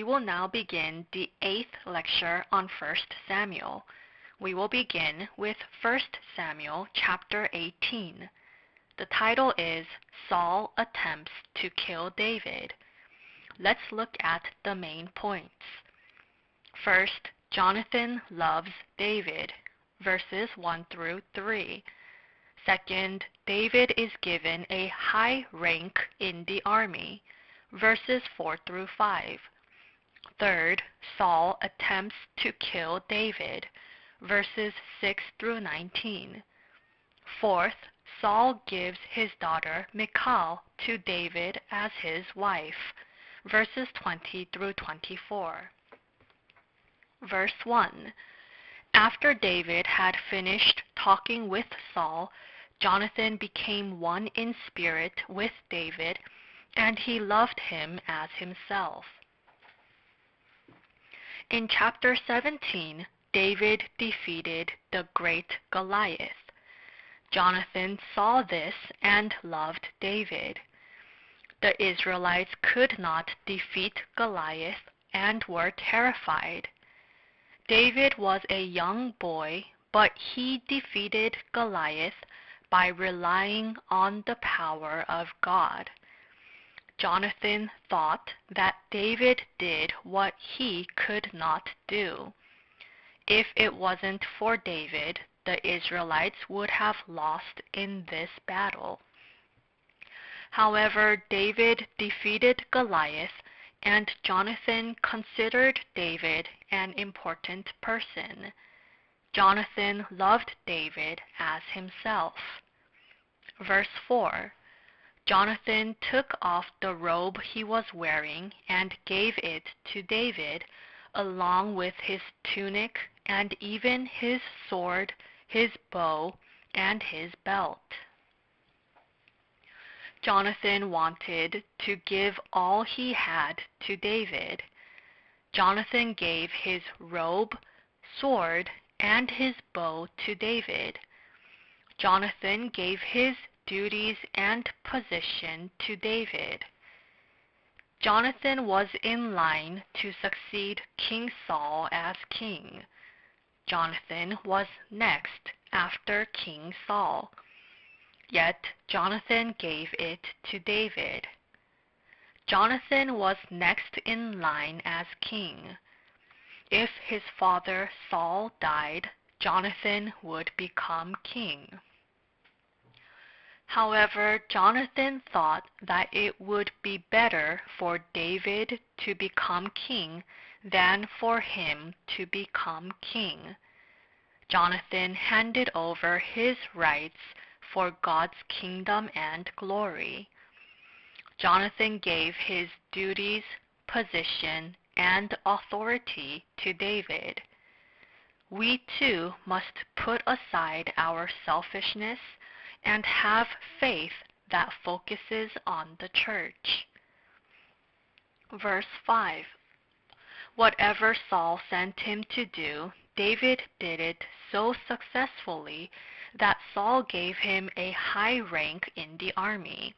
will now begin the 8th lecture on 1 Samuel. We will begin with 1 Samuel chapter 18. The title is Saul Attempts to Kill David. Let's look at the main points. First, Jonathan loves David, verses 1 through 3. Second, David is given a high rank in the army, verses 4 through 5. Third, Saul attempts to kill David, verses 6 through 19. Fourth, Saul gives his daughter Michal to David as his wife, verses 20 through 24. Verse 1. After David had finished talking with Saul, Jonathan became one in spirit with David, and he loved him as himself. In chapter 17, David defeated the great Goliath. Jonathan saw this and loved David. The Israelites could not defeat Goliath and were terrified. David was a young boy, but he defeated Goliath by relying on the power of God. Jonathan thought that David did what he could not do. If it wasn't for David, the Israelites would have lost in this battle. However, David defeated Goliath, and Jonathan considered David an important person. Jonathan loved David as himself. Verse 4. Jonathan took off the robe he was wearing and gave it to David, along with his tunic and even his sword, his bow, and his belt. Jonathan wanted to give all he had to David. Jonathan gave his robe, sword, and his bow to David. Jonathan gave his duties and position to David. Jonathan was in line to succeed King Saul as king. Jonathan was next after King Saul. Yet Jonathan gave it to David. Jonathan was next in line as king. If his father Saul died, Jonathan would become king. However, Jonathan thought that it would be better for David to become king than for him to become king. Jonathan handed over his rights for God's kingdom and glory. Jonathan gave his duties, position, and authority to David. We too must put aside our selfishness and have faith that focuses on the church. Verse 5. Whatever Saul sent him to do, David did it so successfully that Saul gave him a high rank in the army.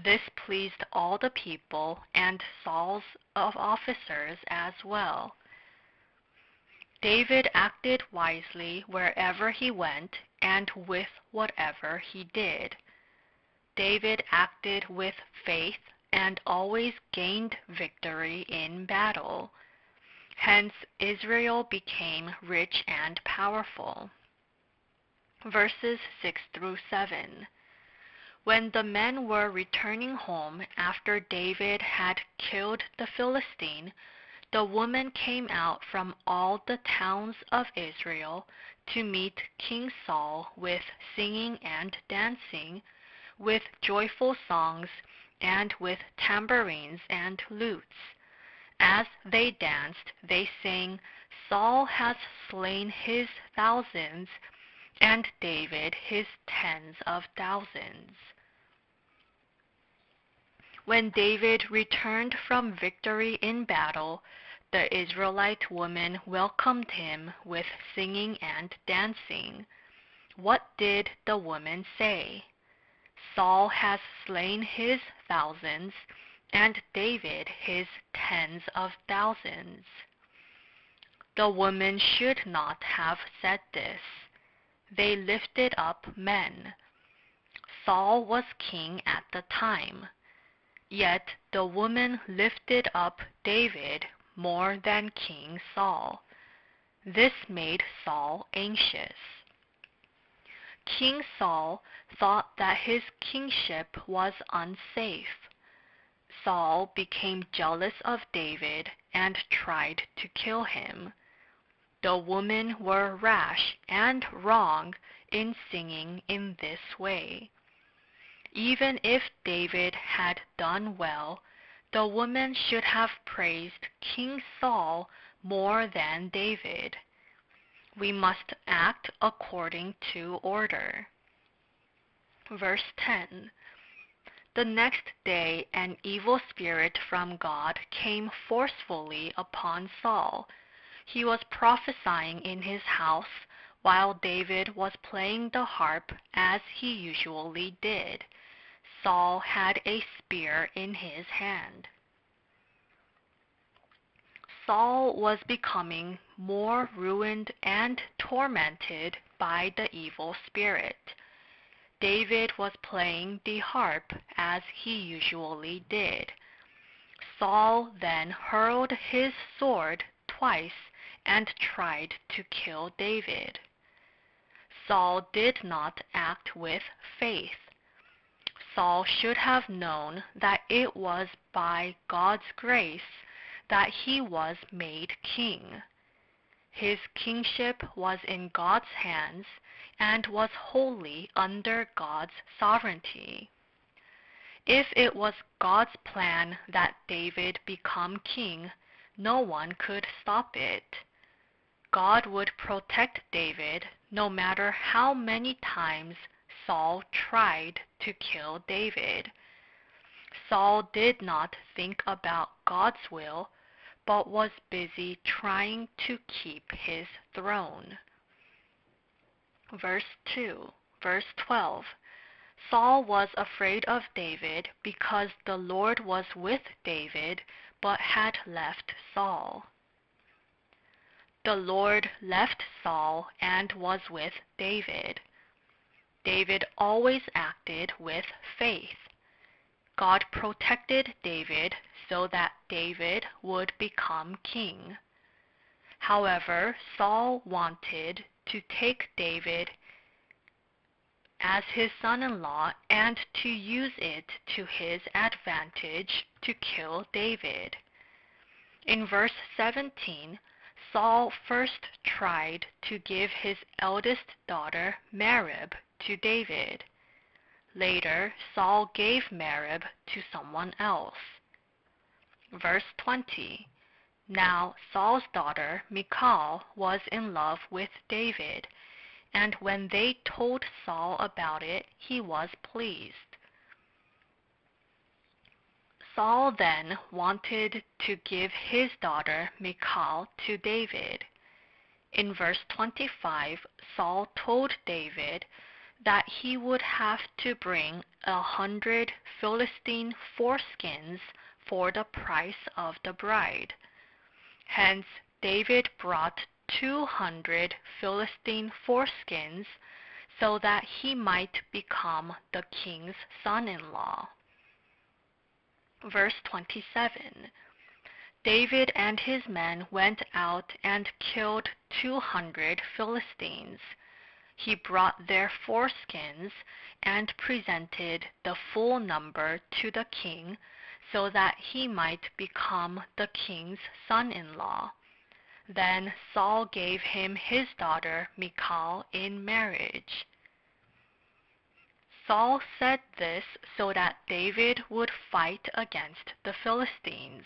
This pleased all the people and Saul's officers as well. David acted wisely wherever he went and with whatever he did. David acted with faith and always gained victory in battle. Hence, Israel became rich and powerful. Verses 6 through 7. When the men were returning home after David had killed the Philistine, the women came out from all the towns of Israel to meet King Saul with singing and dancing, with joyful songs, and with tambourines and lutes. As they danced, they sang, "Saul has slain his thousands, and David his tens of thousands." When David returned from victory in battle, the Israelite women welcomed him with singing and dancing. What did the women say? "Saul has slain his thousands, and David his tens of thousands. The women should not have said this. They lifted up men. Saul was king at the time, yet the woman lifted up David more than King Saul. This made Saul anxious. King Saul thought that his kingship was unsafe. Saul became jealous of David and tried to kill him. The women were rash and wrong in singing in this way. Even if David had done well, the women should have praised King Saul more than David. We must act according to order. Verse 10. The next day an evil spirit from God came forcefully upon Saul. He was prophesying in his house while David was playing the harp as he usually did. Saul had a spear in his hand. Saul was becoming more ruined and tormented by the evil spirit. David was playing the harp as he usually did. Saul then hurled his sword twice and tried to kill David. Saul did not act with faith. Saul should have known that it was by God's grace that he was made king. His kingship was in God's hands and was wholly under God's sovereignty. If it was God's plan that David become king, no one could stop it. God would protect David no matter how many times Saul tried to kill David. Saul did not think about God's will, but was busy trying to keep his throne. Verse 12. Saul was afraid of David because the Lord was with David, but had left Saul. The Lord left Saul and was with David. David always acted with faith. God protected David so that David would become king. However, Saul wanted to take David as his son-in-law and to use it to his advantage to kill David. In verse 17, Saul first tried to give his eldest daughter Merab to David. Later, Saul gave Merab to someone else. Verse 20. Now Saul's daughter Michal was in love with David, and when they told Saul about it, he was pleased. Saul then wanted to give his daughter Michal to David. In verse 25, Saul told David that he would have to bring 100 Philistine foreskins for the price of the bride. Hence, David brought 200 Philistine foreskins so that he might become the king's son-in-law. Verse 27. David and his men went out and killed 200 Philistines. He brought their foreskins and presented the full number to the king so that he might become the king's son-in-law. Then Saul gave him his daughter Michal in marriage. Saul said this so that David would fight against the Philistines.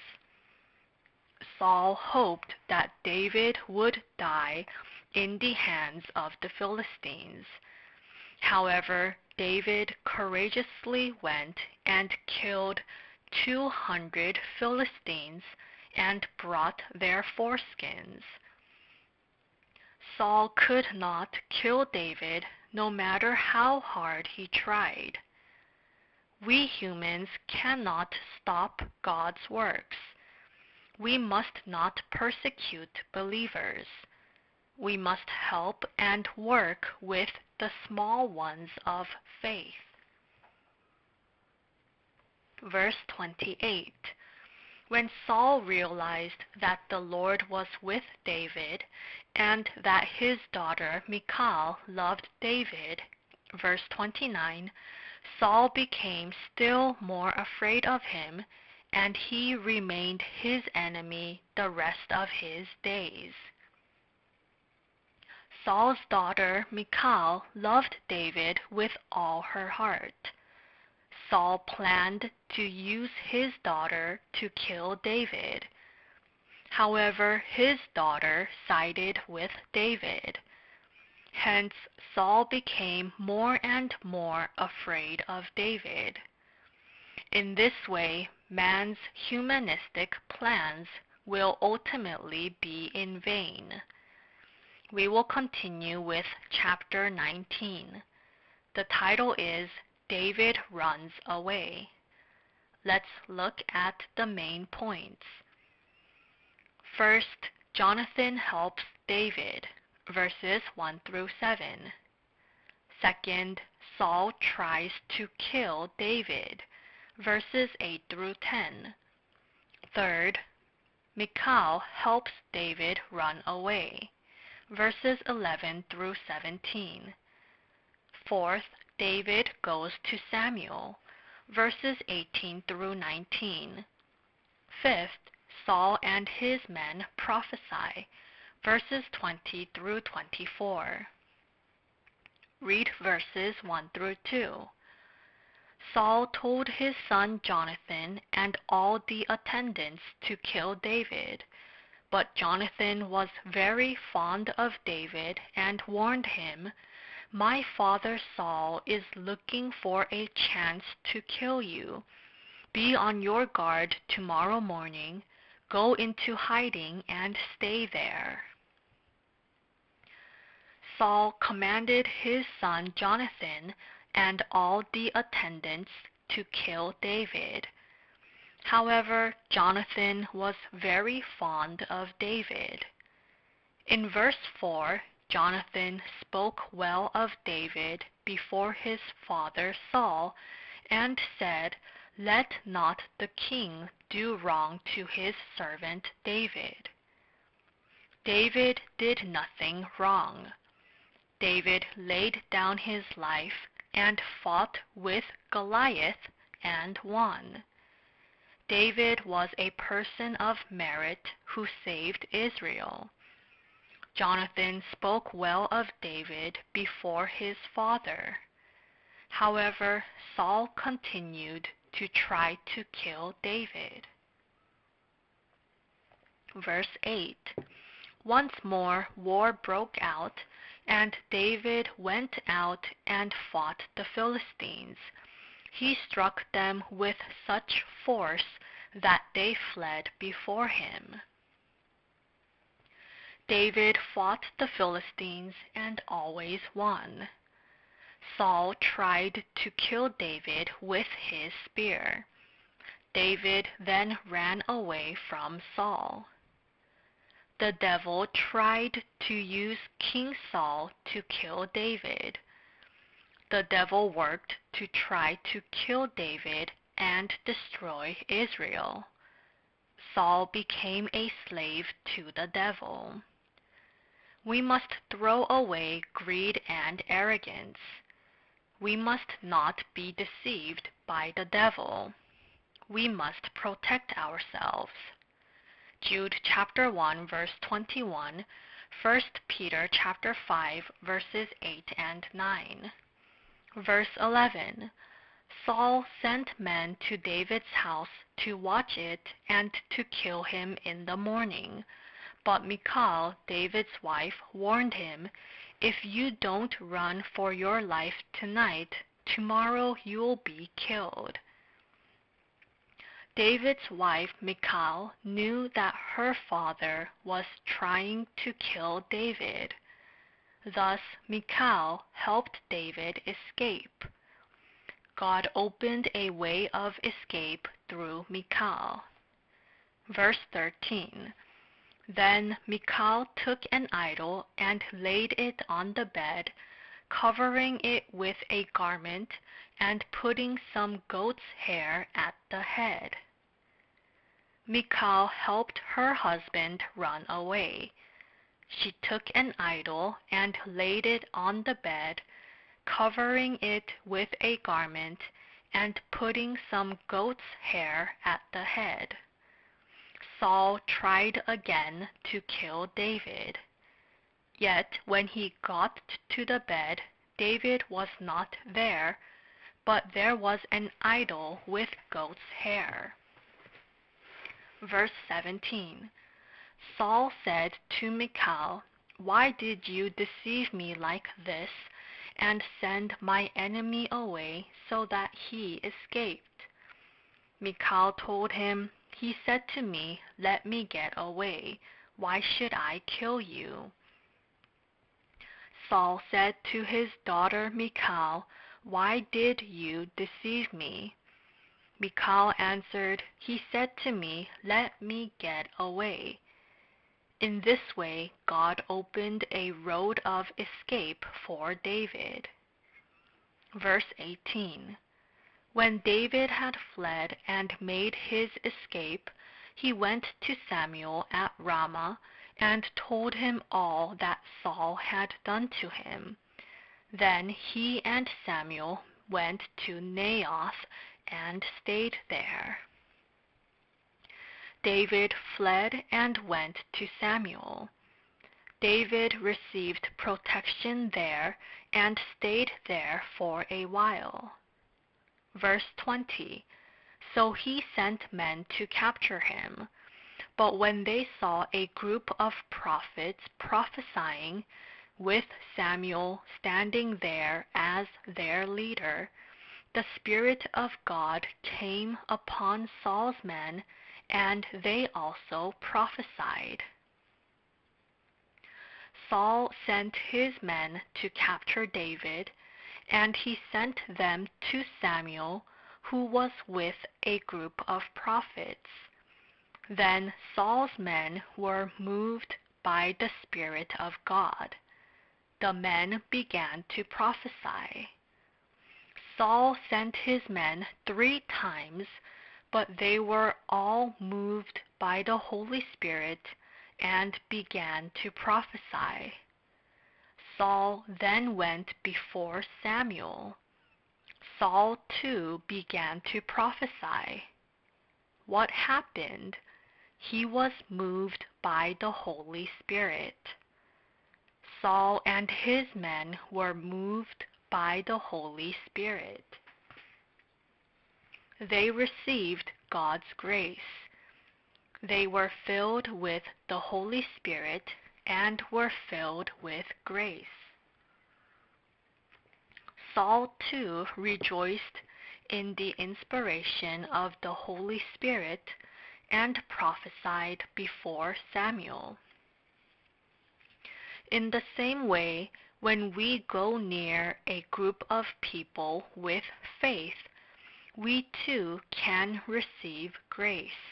Saul hoped that David would die in the hands of the Philistines. However, David courageously went and killed 200 Philistines and brought their foreskins. Saul could not kill David no matter how hard he tried. We humans cannot stop God's works. We must not persecute believers. We must help and work with the small ones of faith. Verse 28. When Saul realized that the Lord was with David and that his daughter Michal loved David, verse 29, Saul became still more afraid of him, and he remained his enemy the rest of his days. Saul's daughter Michal loved David with all her heart. Saul planned to use his daughter to kill David. However, his daughter sided with David. Hence, Saul became more and more afraid of David. In this way, man's humanistic plans will ultimately be in vain. We will continue with chapter 19. The title is David Runs Away. Let's look at the main points. First, Jonathan helps David, verses 1 through 7. Second, Saul tries to kill David, verses 8 through 10. Third, Michal helps David run away, verses 11 through 17. Fourth, David goes to Samuel, verses 18 through 19. Fifth, Saul and his men prophesy, verses 20 through 24. Read verses 1 through 2. Saul told his son Jonathan and all the attendants to kill David, but Jonathan was very fond of David and warned him, "My father Saul is looking for a chance to kill you. Be on your guard tomorrow morning. Go into hiding and stay there." Saul commanded his son Jonathan and all the attendants to kill David. However, Jonathan was very fond of David. In verse 4, Jonathan spoke well of David before his father Saul and said, "Let not the king do wrong to his servant David." David did nothing wrong. David laid down his life and fought with Goliath and won. David was a person of merit who saved Israel. Jonathan spoke well of David before his father. However, Saul continued to try to kill David. Verse 8. Once more war broke out, and David went out and fought the Philistines. He struck them with such force that they fled before him. David fought the Philistines and always won. Saul tried to kill David with his spear. David then ran away from Saul. The devil tried to use King Saul to kill David. The devil worked to try to kill David and destroy Israel. Saul became a slave to the devil. We must throw away greed and arrogance. We must not be deceived by the devil. We must protect ourselves. Jude chapter 1 verse 21, 1 Peter chapter 5 verses 8 and 9. Verse 11. Saul sent men to David's house to watch it and to kill him in the morning. But Michal, David's wife, warned him, "If you don't run for your life tonight, tomorrow you'll be killed." David's wife Michal knew that her father was trying to kill David. Thus Michal helped David escape. God opened a way of escape through Michal. Verse 13. Then Michal took an idol and laid it on the bed, covering it with a garment and putting some goat's hair at the head. Michal helped her husband run away. She took an idol and laid it on the bed, covering it with a garment and putting some goat's hair at the head. Saul tried again to kill David. Yet when he got to the bed, David was not there, but there was an idol with goat's hair. Verse 17. Saul said to Michal, "Why did you deceive me like this and send my enemy away so that he escaped?" Michal told him, "He said to me, 'Let me get away. Why should I kill you?'" Saul said to his daughter Michal, "Why did you deceive me?" Michal answered, "He said to me, 'Let me get away.'" In this way, God opened a road of escape for David. Verse 18. When David had fled and made his escape, he went to Samuel at Ramah and told him all that Saul had done to him. Then he and Samuel went to Naioth and stayed there. David fled and went to Samuel. David received protection there and stayed there for a while. Verse 20. So he sent men to capture him. But when they saw a group of prophets prophesying, with Samuel standing there as their leader, the Spirit of God came upon Saul's men, and they also prophesied. Saul sent his men to capture David, and he sent them to Samuel, who was with a group of prophets. Then Saul's men were moved by the Spirit of God. The men began to prophesy. Saul sent his men 3 times, but they were all moved by the Holy Spirit and began to prophesy. Saul then went before Samuel. Saul too began to prophesy. What happened? He was moved by the Holy Spirit. Saul and his men were moved by the Holy Spirit. They received God's grace. They were filled with the Holy Spirit and were filled with grace. Saul too rejoiced in the inspiration of the Holy Spirit and prophesied before Samuel. In the same way, when we go near a group of people with faith, we too can receive grace.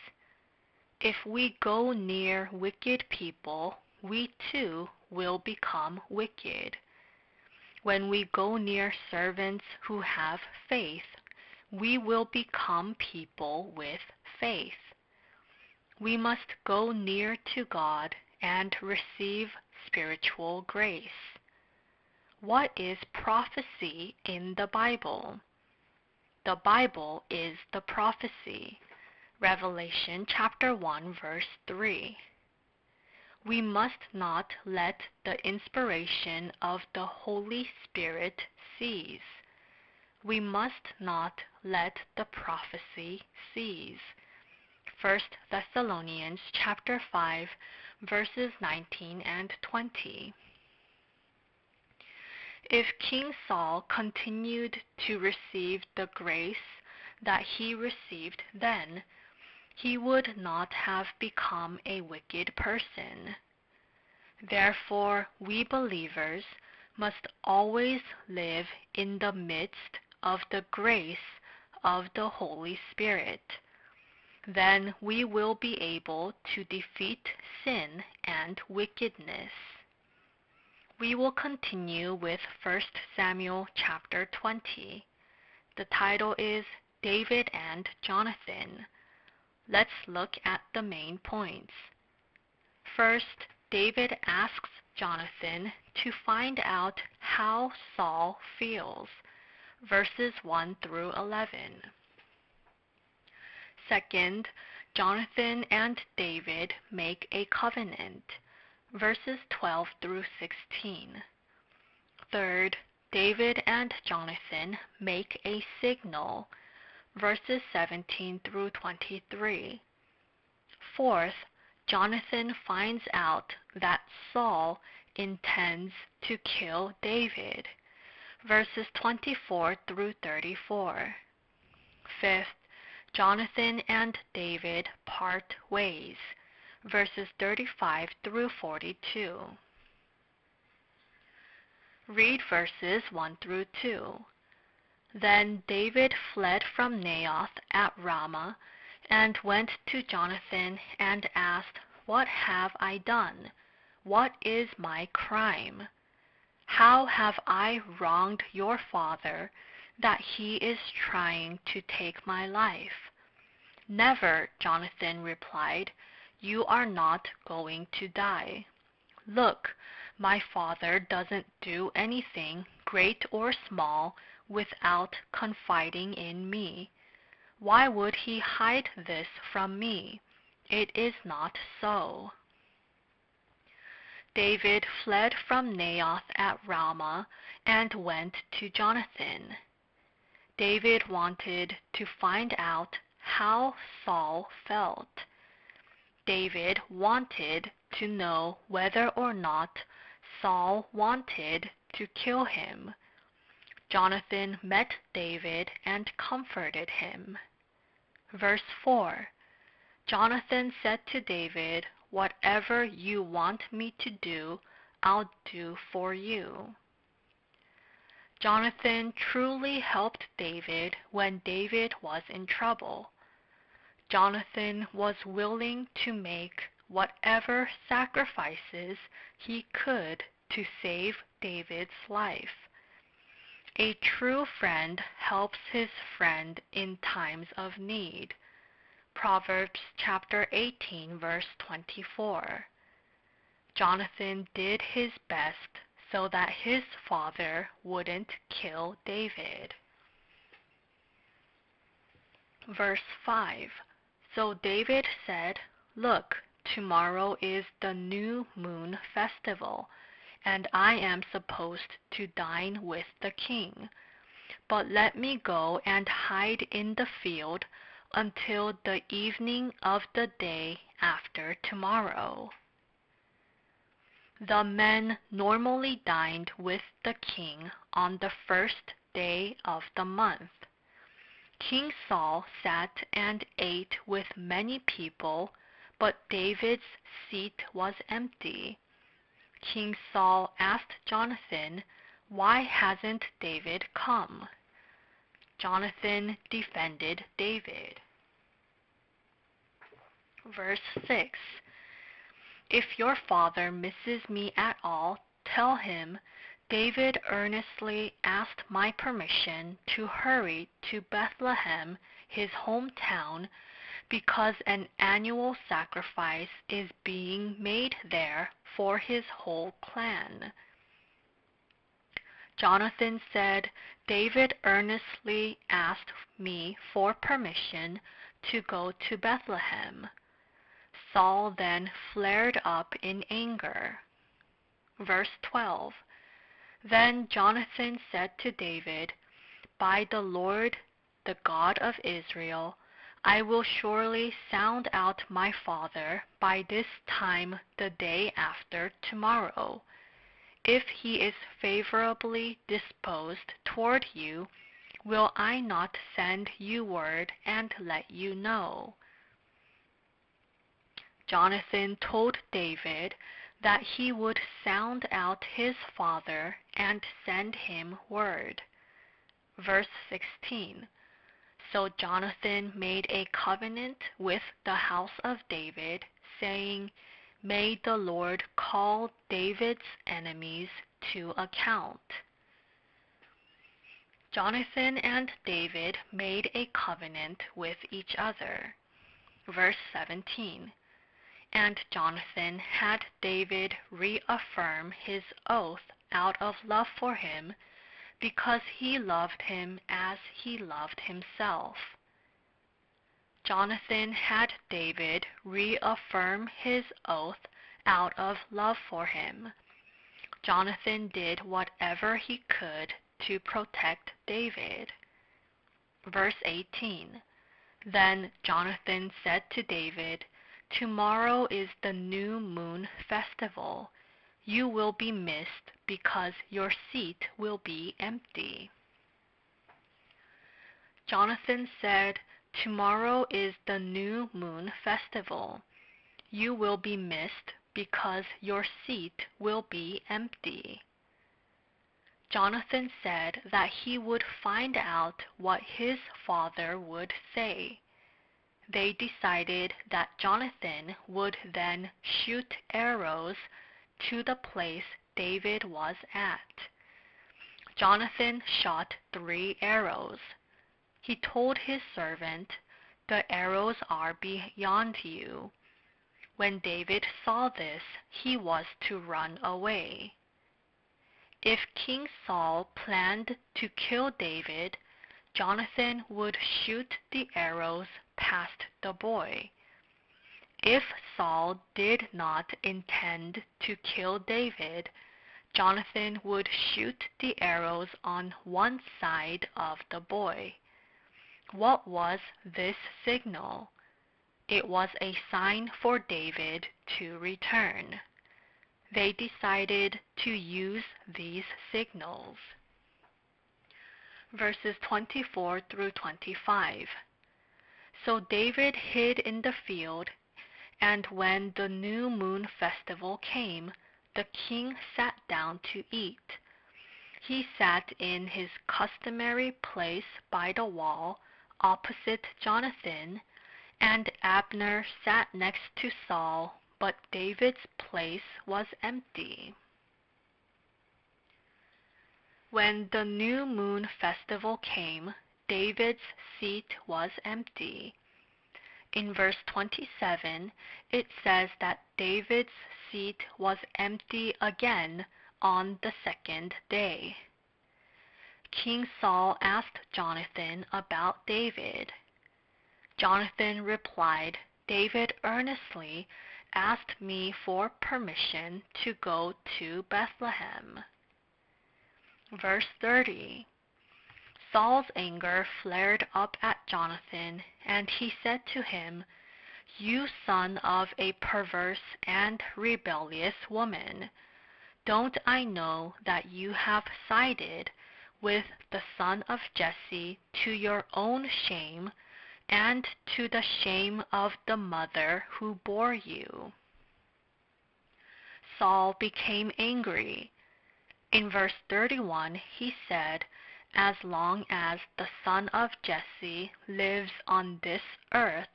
If we go near wicked people, we too will become wicked. When we go near servants who have faith, we will become people with faith. We must go near to God and receive spiritual grace. What is prophecy in the Bible? The Bible is the prophecy. Revelation chapter 1 verse 3. We must not let the inspiration of the Holy Spirit cease. We must not let the prophecy cease. 1 Thessalonians chapter 5 verses 19 and 20. If King Saul continued to receive the grace that he received then, he would not have become a wicked person. Therefore, we believers must always live in the midst of the grace of the Holy Spirit. Then we will be able to defeat sin and wickedness. We will continue with 1 Samuel chapter 20. The title is David and Jonathan. Let's look at the main points. First, David asks Jonathan to find out how Saul feels, verses 1 through 11. Second, Jonathan and David make a covenant, verses 12 through 16. Third, David and Jonathan make a signal, verses 17 through 23. Fourth, Jonathan finds out that Saul intends to kill David, verses 24 through 34. Fifth, Jonathan and David part ways, verses 35 through 42. Read verses 1 through 2. Then David fled from Naioth at Ramah and went to Jonathan and asked, "What have I done? What is my crime? How have I wronged your father that he is trying to take my life?" "Never," Jonathan replied. "You are not going to die. Look, my father doesn't do anything, great or small, without confiding in me. Why would he hide this from me? It is not so." David fled from Naioth at Ramah and went to Jonathan. David wanted to find out how Saul felt. David wanted to know whether or not Saul wanted to kill him. Jonathan met David and comforted him. Verse 4. Jonathan said to David, "Whatever you want me to do, I'll do for you." Jonathan truly helped David when David was in trouble. Jonathan was willing to make whatever sacrifices he could to save David's life. A true friend helps his friend in times of need. Proverbs chapter 18, verse 24. Jonathan did his best so that his father wouldn't kill David. Verse 5. So David said, "Look, tomorrow is the new moon festival, and I am supposed to dine with the king. But let me go and hide in the field until the evening of the day after tomorrow." The men normally dined with the king on the first day of the month. King Saul sat and ate with many people, but David's seat was empty. King Saul asked Jonathan, "Why hasn't David come?" Jonathan defended David. Verse 6. "If your father misses me at all, tell him, David earnestly asked my permission to hurry to Bethlehem, his hometown, because an annual sacrifice is being made there for his whole clan." Jonathan said, "David earnestly asked me for permission to go to Bethlehem." Saul then flared up in anger. Verse 12. Then Jonathan said to David, "By the Lord, the God of Israel, I will surely sound out my father by this time the day after tomorrow. If he is favorably disposed toward you, will I not send you word and let you know?" Jonathan told David that he would sound out his father and send him word. Verse 16. So Jonathan made a covenant with the house of David, saying, May the Lord call David's enemies to account. Jonathan and David made a covenant with each other. Verse 17. And Jonathan had David reaffirm his oath out of love for him, because he loved him as he loved himself. Jonathan had David reaffirm his oath out of love for him. Jonathan did whatever he could to protect David. Verse 18. Then Jonathan said to David, Tomorrow is the new moon festival. You will be missed because your seat will be empty. Jonathan said, Tomorrow is the new moon festival. You will be missed because your seat will be empty. Jonathan said that he would find out what his father would say. They decided that Jonathan would then shoot arrows to the place David was at. Jonathan shot 3 arrows. He told his servant, The arrows are beyond you. When David saw this, he was to run away. If King Saul planned to kill David, Jonathan would shoot the arrows past the boy. If Saul did not intend to kill David, Jonathan would shoot the arrows on one side of the boy. What was this signal? It was a sign for David to return. They decided to use these signals. Verses 24 through 25. So David hid in the field, and when the new moon festival came, the king sat down to eat. He sat in his customary place by the wall, opposite Jonathan, and Abner sat next to Saul, but David's place was empty. When the new moon festival came, David's seat was empty. In verse 27, it says that David's seat was empty again on the 2nd day. King Saul asked Jonathan about David. Jonathan replied, David earnestly asked me for permission to go to Bethlehem. Verse 30. Saul's anger flared up at Jonathan, and he said to him, You son of a perverse and rebellious woman, don't I know that you have sided with the son of Jesse to your own shame and to the shame of the mother who bore you? Saul became angry. In verse 31, he said, As long as the son of Jesse lives on this earth,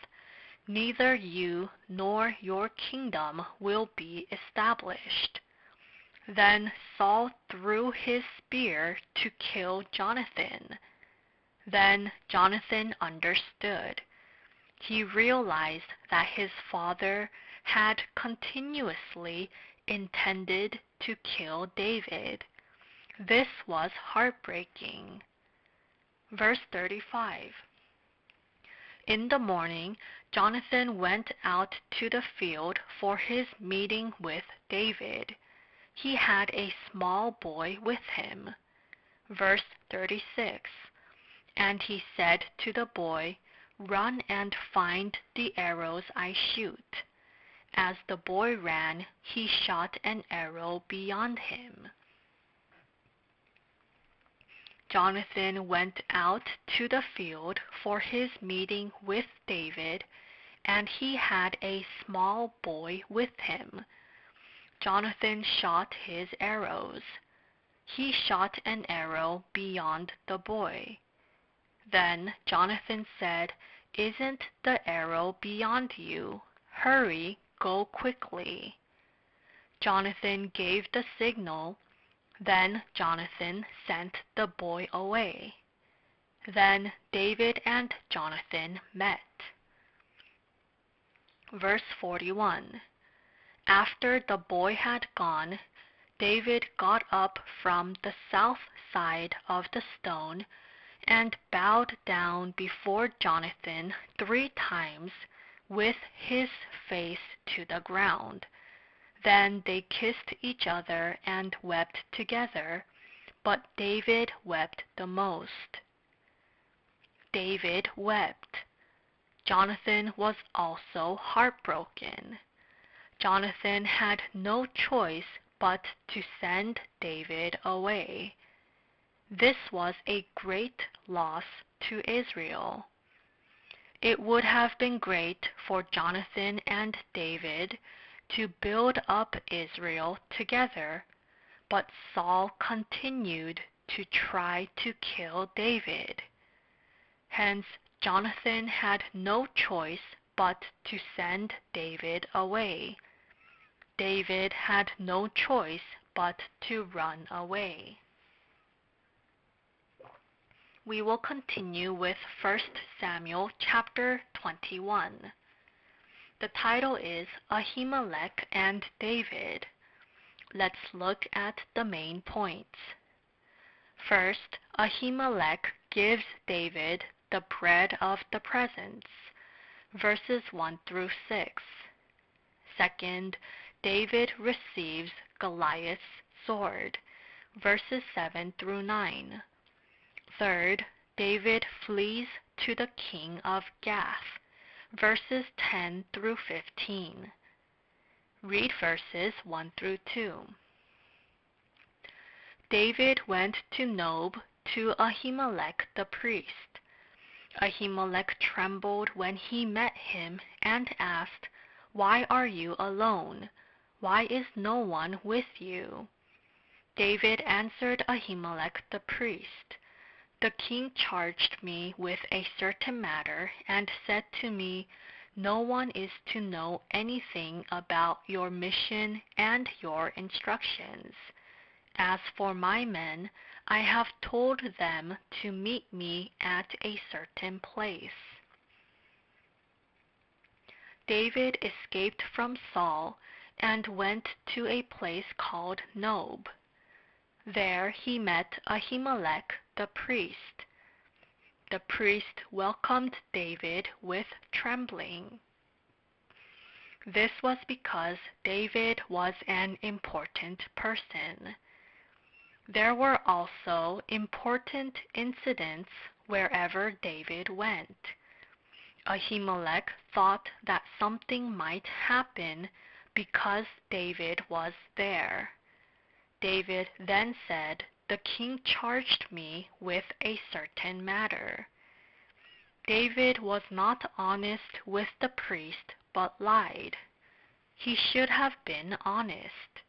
neither you nor your kingdom will be established. Then Saul threw his spear to kill Jonathan. Then Jonathan understood. He realized that his father had continuously intended to kill David. This was heartbreaking. Verse 35. In the morning, Jonathan went out to the field for his meeting with David. He had a small boy with him. Verse 36. And he said to the boy, Run and find the arrows I shoot. As the boy ran, he shot an arrow beyond him. Jonathan went out to the field for his meeting with David, and he had a small boy with him. Jonathan shot his arrows. he shot an arrow beyond the boy. Then Jonathan said, "Isn't the arrow beyond you? Hurry, go quickly." Jonathan gave the signal. Then Jonathan sent the boy away. Then David and Jonathan met. Verse 41. After the boy had gone, David got up from the south side of the stone and bowed down before Jonathan 3 times with his face to the ground. Then they kissed each other and wept together, but David wept the most. David wept. Jonathan was also heartbroken. Jonathan had no choice but to send David away. This was a great loss to Israel. It would have been great for Jonathan and David to build up Israel together, but Saul continued to try to kill David. Hence, Jonathan had no choice but to send David away. David had no choice but to run away. We will continue with 1 Samuel chapter 21. The title is Ahimelech and David. Let's look at the main points. First, Ahimelech gives David the bread of the presence, verses 1 through 6. Second, David receives Goliath's sword, verses 7 through 9. Third, David flees to the king of Gath, verses 10 through 15. Read verses 1 through 2. David went to Nob to Ahimelech the priest. Ahimelech trembled when he met him and asked, "Why are you alone? Why is no one with you?" David answered Ahimelech the priest, "The king charged me with a certain matter and said to me, 'No one is to know anything about your mission and your instructions. As for my men, I have told them to meet me at a certain place.'" David escaped from Saul and went to a place called Nob. There he met Ahimelech the priest. The priest welcomed David with trembling. This was because David was an important person. There were also important incidents wherever David went. Ahimelech thought that something might happen because David was there. David then said, "The king charged me with a certain matter." David was not honest with the priest, but lied. He should have been honest.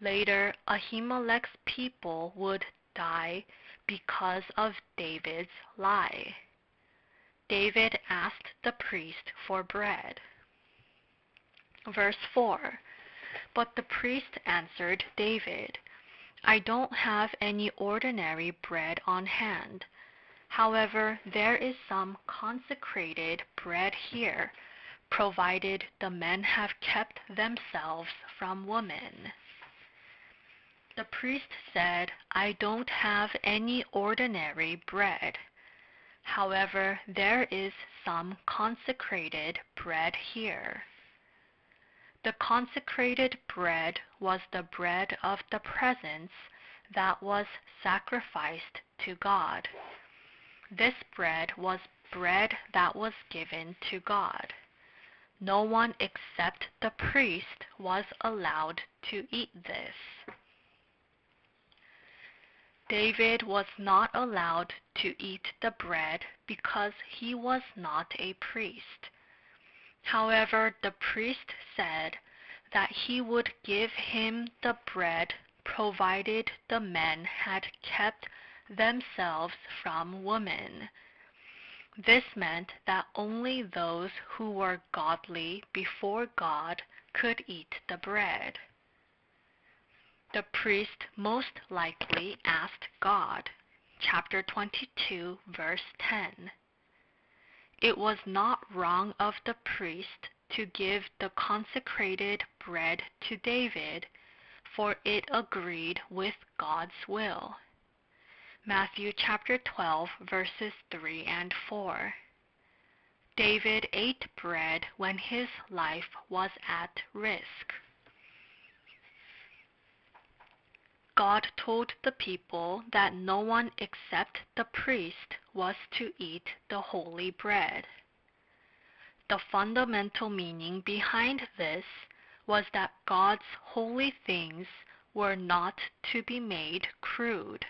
Later, Ahimelech's people would die because of David's lie. David asked the priest for bread. Verse 4. But the priest answered David, "I don't have any ordinary bread on hand. However, there is some consecrated bread here, provided the men have kept themselves from women." The priest said, "I don't have any ordinary bread. However, there is some consecrated bread here." The consecrated bread was the bread of the presence that was sacrificed to God. This bread was bread that was given to God. No one except the priest was allowed to eat this. David was not allowed to eat the bread because he was not a priest. However, the priest said that he would give him the bread provided the men had kept themselves from women. This meant that only those who were godly before God could eat the bread. The priest most likely asked God, chapter 22, verse 10. It was not wrong of the priest to give the consecrated bread to David, for it agreed with God's will. Matthew chapter 12, verses 3 and 4. David ate bread when his life was at risk. God told the people that no one except the priest was to eat the holy bread. The fundamental meaning behind this was that God's holy things were not to be made crude.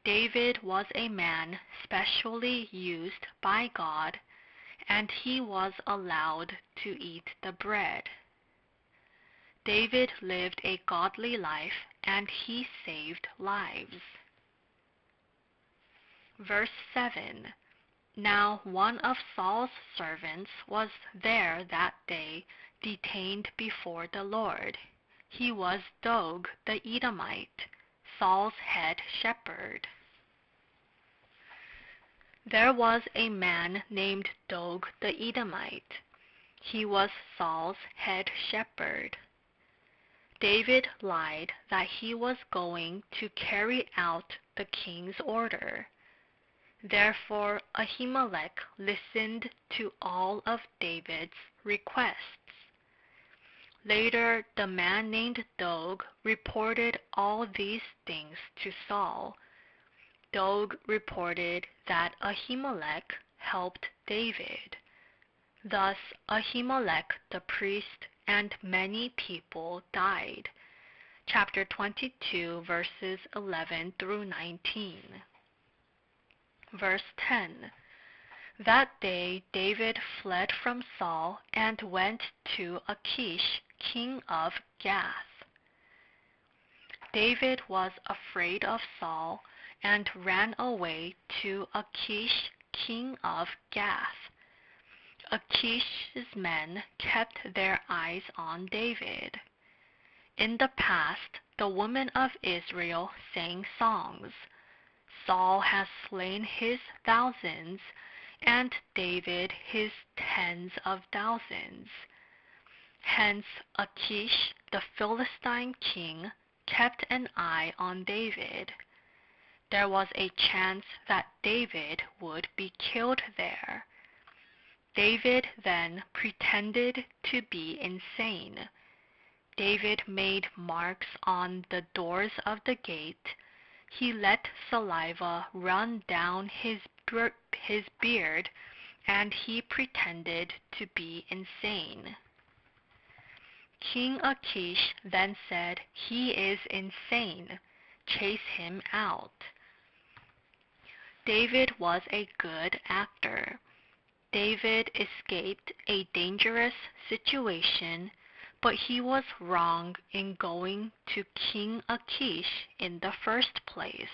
David was a man specially used by God, and he was allowed to eat the bread. David lived a godly life, and he saved lives. Verse 7. Now one of Saul's servants was there that day, detained before the Lord. He was Dog the Edomite, Saul's head shepherd. There was a man named Dog the Edomite. He was Saul's head shepherd. David lied that he was going to carry out the king's order. Therefore Ahimelech listened to all of David's requests. Later, the man named Dog reported all these things to Saul. Dog reported that Ahimelech helped David. Thus Ahimelech the priest and many people died. Chapter 22, verses 11 through 19. Verse 10. That day David fled from Saul and went to Achish, king of Gath. David was afraid of Saul and ran away to Achish, king of Gath. Achish's men kept their eyes on David. In the past, the women of Israel sang songs. Saul has slain his thousands, and David his tens of thousands. Hence Achish, the Philistine king, kept an eye on David. There was a chance that David would be killed there. David then pretended to be insane. David made marks on the doors of the gate. He let saliva run down his beard, and he pretended to be insane. King Achish then said, "He is insane. Chase him out." David was a good actor. David escaped a dangerous situation, but he was wrong in going to King Achish in the first place.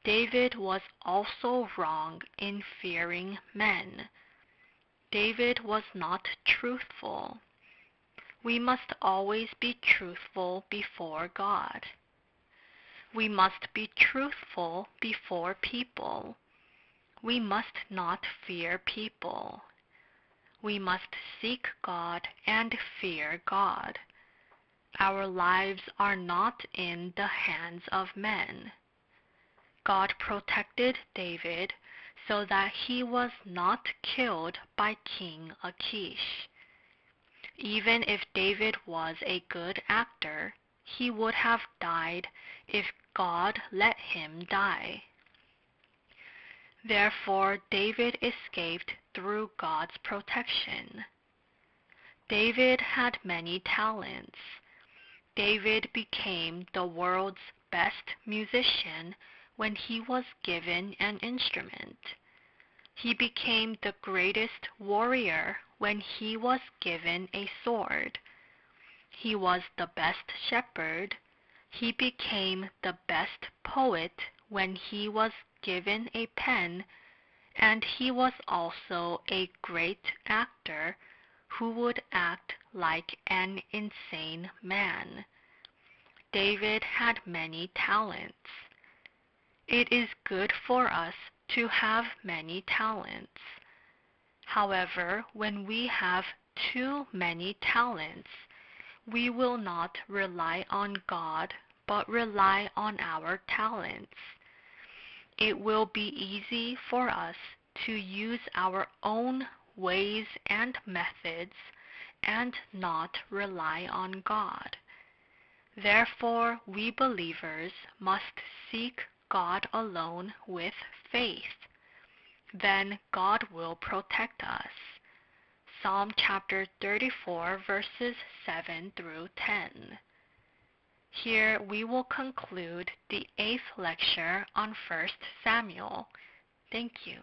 David was also wrong in fearing men. David was not truthful. We must always be truthful before God. We must be truthful before people. We must not fear people. We must seek God and fear God. Our lives are not in the hands of men. God protected David so that he was not killed by King Achish. Even if David was a good actor, he would have died if God let him die. Therefore, David escaped through God's protection. David had many talents. David became the world's best musician when he was given an instrument. He became the greatest warrior when he was given a sword. He was the best shepherd. He became the best poet when he was given a pen, and he was also a great actor who would act like an insane man. David had many talents. It is good for us to have many talents. However, when we have too many talents, we will not rely on God, but rely on our talents. It will be easy for us to use our own ways and methods and not rely on God. Therefore, we believers must seek God alone with faith. Then God will protect us. Psalm chapter 34, verses 7 through 10. Here we will conclude the 8th lecture on 1 Samuel. Thank you.